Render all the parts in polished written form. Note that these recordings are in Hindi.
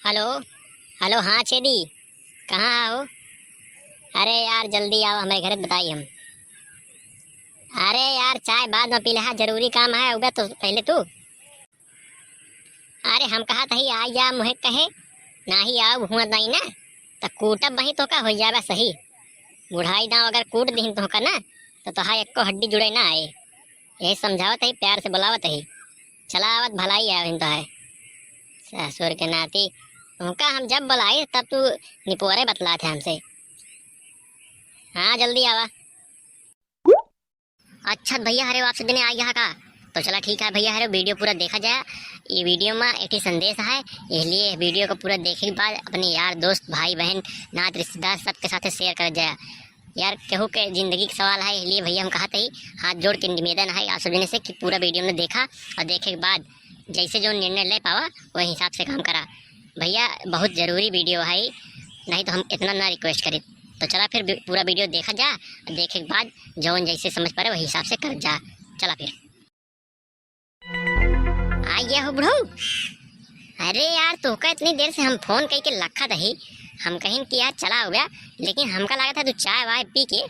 हेलो। हेलो, हाँ छेदी, कहाँ आओ? अरे यार जल्दी आओ, हमारे घर बताई हम। अरे यार चाय बाद में पी ले, हाँ जरूरी काम है उगा तो पहले तू। अरे हम कहा था ही आ जा मुहे कहे ना ही आओ हुआ नहीं ना, तो कूटब वही तो का हो जाएगा सही। बुढ़ाई दाव अगर कूट दी तो का ना तो तोहा एको हड्डी जुड़े ना आए। यही समझावत है, प्यार से बुलावत है। चला आवत भलाई है तो है ससुर के नाती। तुमका हम जब बुलाई तब तू निपोरे बतला थे हमसे। हाँ जल्दी आवा। अच्छा भैया हरे आपसे दिन आ गया का, तो चला ठीक है भैया हरे, वीडियो पूरा देखा जाए। ये वीडियो में एक ही संदेश है, इसलिए वीडियो को पूरा देखने के बाद अपने यार दोस्त भाई बहन नात रिश्तेदार सबके साथ शेयर कर जाए। यार केहू के जिंदगी का सवाल है, इसलिए भैया हम कहा था ही हाथ जोड़ के निवेदन है आप सभी से कि पूरा वीडियो में देखा और देखे के बाद जैसे जो निर्णय ले पावा वही हिसाब से काम करा। भैया बहुत ज़रूरी वीडियो है, नहीं तो हम इतना ना रिक्वेस्ट करें। तो चला फिर पूरा वीडियो देखा जा, देखे के बाद जौन जैसे समझ पड़े वही हिसाब से कर जा। चला फिर आ गया हो बुढ़ऊ। अरे यार तो का इतनी देर से हम फोन कही के लखा दही, हम कहीं कि यार चला हो गया, लेकिन हमका लगा था तू चाय वाय पी के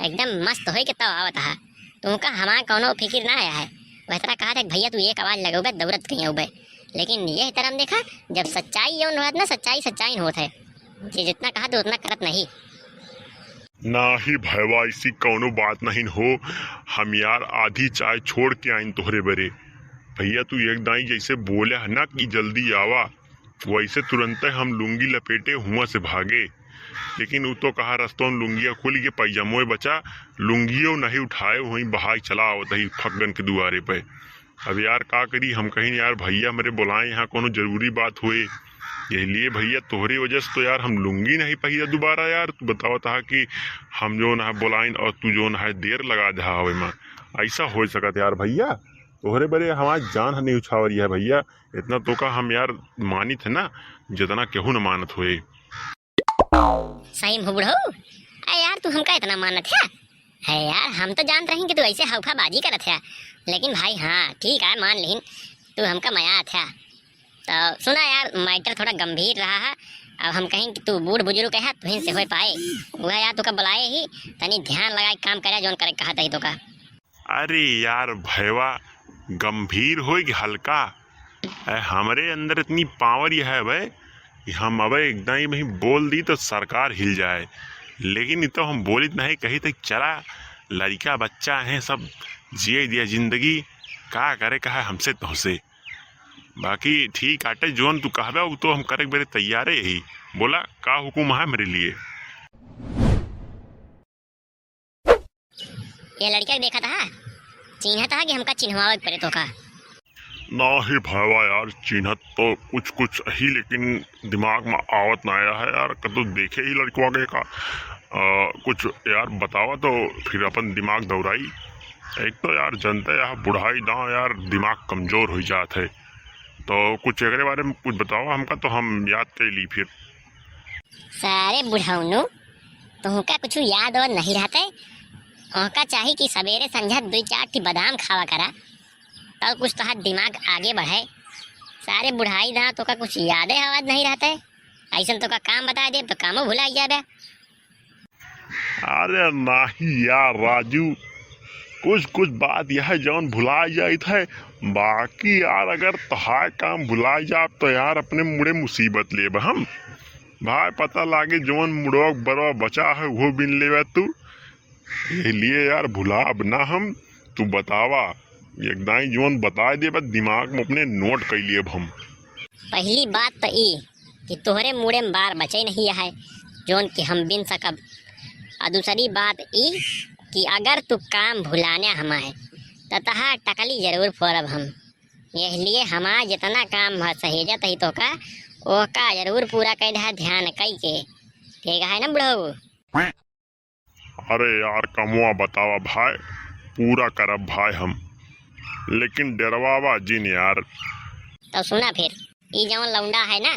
एकदम मस्त हो के तब आवत है। तुमका हमारा कोनो फिक्र ना आया है। वह तरह कहा था कि भैया तू एक आवाज लगोगे दौड़त कहीं हो, लेकिन ये तरह देखा जब सच्चाई जौन होत ना सच्चाई सच्चाई होत है, ये जितना कहा तो उतना करत नहीं। ना ही भैया ऐसी कौनो बात नहीं हो। हम यार आधी चाय छोड़ के आइन तोहरे बरे। भैया तू एक दाई जैसे बोले है ना कि जल्दी आवा, वैसे तुरंत हम लुंगी लपेटे हुआ से भागे। लेकिन वो तो कहा रस्तों लुंगिया खुल के पैजामो बचा, लुंगियो नहीं उठाए वहीं बहाई चला आवत ही फगन के दुआरे पे। अब यार का करी, हम कहीं यार भैया मेरे बुलाए यहाँ कोनो जरूरी बात हुए, इसलिए भैया तोहरी वजह से तो यार हम लुंगी नहीं पहिया दोबारा। यार तू बताओ था कि हम जो ना बुलाइन और तू जो ना देर लगा दे हवे में, ऐसा हो सकत यार भैया। तोहरे बरे हमारी जान नहीं उछावरी है भैया, इतना तो का हम यार मानी थे ना जितना केहू न मानत हुए। सही में बुढ़ऊ, अरे यार तू हमका इतना मानत है यार, हम तो जानते रहे कि तू ऐसे हौफाबाजी करत है, लेकिन भाई हाँ ठीक है मान लेकिन तू हमका मया था। तो सुना यार मैटर थोड़ा गंभीर रहा है, अब हम कहें कि तू बूढ़ बुजुर्ग है तुहिन से हो पाए, वह यार तू का बुलाए ही तनी ध्यान लगा काम करे जोन करे कहा था तो का। अरे यार भैया गंभीर हो कि हल्का, हमारे अंदर इतनी पावर यह है भाई कि हम अब एकदम ही वही बोल दी तो सरकार हिल जाए। लेकिन ये तो हम बोलित नहीं कही तो चला लड़का बच्चा है सब जिए दिया जिंदगी, का करे कहा हमसे तुमसे। बाकी ठीक आटे जोन तू कहबे वो तो हम करे मेरे तैयार है, यही बोला का हुकुम है मेरे लिए। ये लड़का देखा था चिन्ह था कि हमका चिन्हवावे पड़े तो का। ना ही भैया यार चिन्हत तो कुछ कुछ ही, लेकिन दिमाग में आवत ना आया है यार। तो देखे ही लड़कवा के का कुछ यार बतावा तो फिर अपन दिमाग दौड़ाई। एक तो यार जनता यार बुढ़ाई ना यार दिमाग कमजोर हो जात है, तो कुछ एकरे बारे में कुछ बताओ हमका तो हम याद कर ली फिर। सारे बुढ़ाउनु तुमका कुछ याद और नहीं रहते, उनका चाहिए कि सवेरे संझा 2-4 बादाम खावा करा तब कुछ तो दिमाग आगे बढ़े। सारे बुढ़ाई ना तो का कुछ यादें आवाज नहीं रहते, ऐसा तो का काम बता दे तो कामों भुला जाए। अरे नहीं यार राजू, कुछ कुछ बात यह जौन भुला जात है, बाकी यार अगर तहार काम भुला जाब तो यार अपने मुड़े मुसीबत लेब हम। भाई पता लागे जौन मुड़वा बरवा बचा है वो बिन लेवे तू, इसलिए यार भुलाब ना हम। तू बतावा एकदम जौन बता दे बस दिमाग में अपने नोट कर लिए हम। पहली बात तो ई कि तोहरे मुड़े में बार बचे नहीं है जोन कि हम बिन सकब, और दूसरी बात ई कि अगर तू काम भुलाने हम है तो तहार टकली जरूर फोड़ब हम, इसलिए हमारा जितना काम सहेजत ही तो का ओका जरूर पूरा कर दे ध्यान कई के, ठीक है ना बुढ़ऊ। अरे यार कमुआ बतावा भाई, पूरा करब भाई हम, लेकिन डरवावा जिन यार। तो सुना फिर ई जवन लौंडा है ना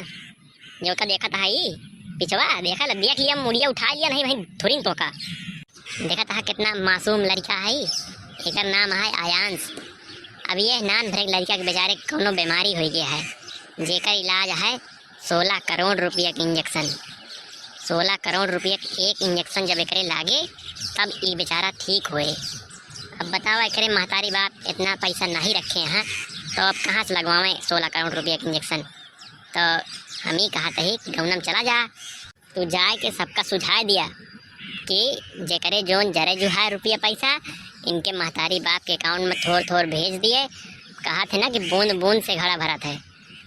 जो का देखा था ई पिछवा देखा देख लिया मुड़िया उठा लिया नहीं भाई थोड़ी तो का देखा था कितना मासूम लड़का है, एक नाम है आयांश। अब ये नान भरे लड़का के बेचारे कोनो बीमारी हो गया है जेकर इलाज है 16 करोड़ रुपया के इंजेक्शन। 16 करोड़ रुपया के एक इंजेक्शन जब एकरे लागे तब ये बेचारा ठीक होए। अब बताओ एकरे महतारी बाप इतना पैसा नहीं रखे हैं तो अब कहाँ से लगवावें 16 करोड़ रुपया के इंजेक्शन। तो हम ही कहा ही कि गौनम चला जा। तू जाए के सबका सुझाव दिया कि जेकरे जोन जरे जो है रुपया पैसा इनके महतारी बाप के अकाउंट में थोड़ थोड़ भेज दिए। कहा थे ना कि बूंद बूंद से घड़ा भरा था।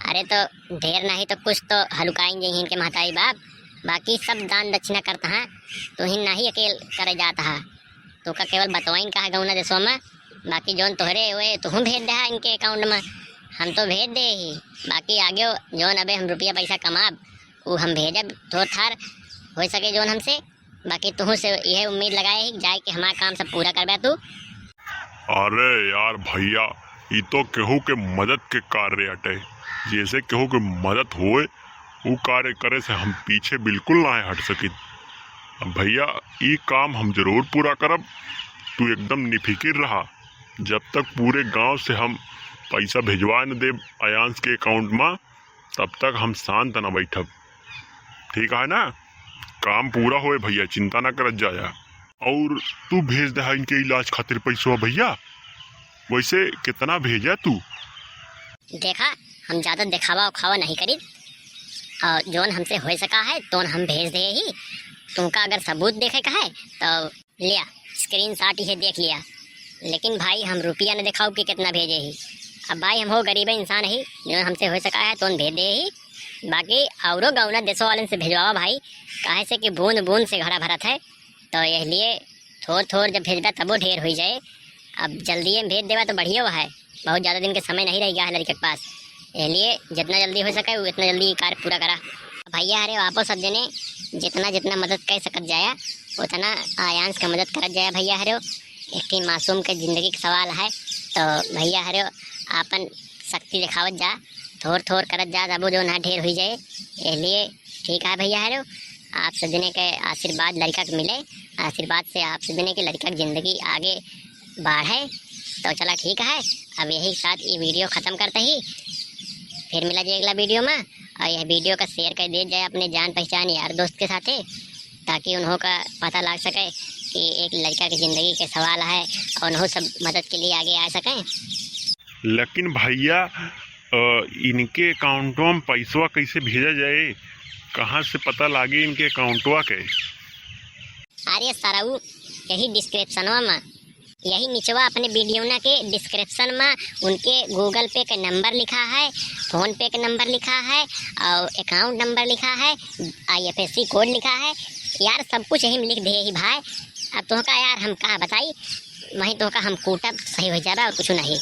अरे तो ढेर नहीं तो कुछ तो हलुकाएंगे ही इनके महतारी बाप, बाकी सब दान दक्षिणा करता है। तो ही नहीं अकेल करे जाता है, तो का केवल बतवाइन कहा गौना देशों में। बाकी जोन तोहरे हुए तो हम भेज दे इनके अकाउंट में, हम तो भेज दे ही। बाकी आगे जोन अबे हम रुपया पैसा कमाब वो हम भेजब थोड़ थार हो सके जोन हमसे। बाकी तुहू से यह उम्मीद लगाए ही जाए कि हमारा काम सब पूरा करबे तू। अरे यार भैया, ये तो केहू के मदद के कार्य अटे। जैसे केहू के मदद होए वो कार्य करे से हम पीछे बिल्कुल ना हट सकित। भैया ये काम हम जरूर पूरा करब, तू एकदम निफिकिर रहा। जब तक पूरे गांव से हम पैसा भिजवा न देब अयांश के अकाउंट में तब तक हम शांत न बैठब, ठीक है ना। काम पूरा होए भैया, चिंता ना करत जाया। और तू भेज दे इनके इलाज खातिर पैसा भैया। वैसे कितना भेजा तू? देखा हम ज़्यादा दिखावा उखावा नहीं करी और जोन हमसे हो सका है तो हम भेज दे ही। तुमका अगर सबूत देखे का है तो लिया स्क्रीन शॉट ही देख लिया, लेकिन भाई हम रुपया न दिखाओ कि कितना भेजे ही। अब भाई हम हो गरीब इंसान ही, जो हमसे हो सका है तो भेज दे ही। बाकी औरों गौना देशों वाले से भेजवावा भाई, काहे से कि बूंद बूंद से घड़ा भरत है। तो इसलिए थोड़ थोड़ जब भेजबा तबो ढेर हो जाए। अब जल्दी भेज देवा तो बढ़िया है, बहुत ज़्यादा दिन के समय नहीं रह गया है लड़के के पास। इसलिए जितना जल्दी हो सके वो इतना जल्दी कार्य पूरा करा। भैया अरे वापस सब जने जितना जितना मदद कर सकत जाया उतना आयांश का मदद करत जाया। भैया हरे एक मासूम के ज़िंदगी का सवाल है, तो भैया हरे आपन शक्ति दिखावत जा, थोड़ थोड़ करत जा, तब जो ना ढेर हो जाए। इसलिए ठीक है भैया हरे, आप सजने के आशीर्वाद लड़का के मिले, आशीर्वाद से आप सजने की लड़का की ज़िंदगी आगे बढ़े। तो चला ठीक है, अब यही साथ ये वीडियो ख़त्म करते ही फिर मिला जाए अगला वीडियो में। और यह वीडियो का शेयर कर दिया जाए अपने जान पहचान यार दोस्त के साथ, ताकि उन्हों का पता लग सके कि एक लड़का की ज़िंदगी के सवाल है और उन्हों सब मदद के लिए आगे आ सकें। लेकिन भैया इनके अकाउंटों में पैसा कैसे भेजा जाए? कहाँ से पता लागे इनके अकाउंटवा के? अरे सराऊ यही डिस्क्रिप्शनवा में, यही नीचवा अपने वीडियो ना के डिस्क्रिप्शन में उनके गूगल पे का नंबर लिखा है, फ़ोन पे का नंबर लिखा है और अकाउंट नंबर लिखा है, IFSC कोड लिखा है यार, सब कुछ यही लिख दे ही भाई। अब तो का यार हम कहा बताई, वहीं तो का हम कूटब सही हो जाएगा और कुछ नहीं।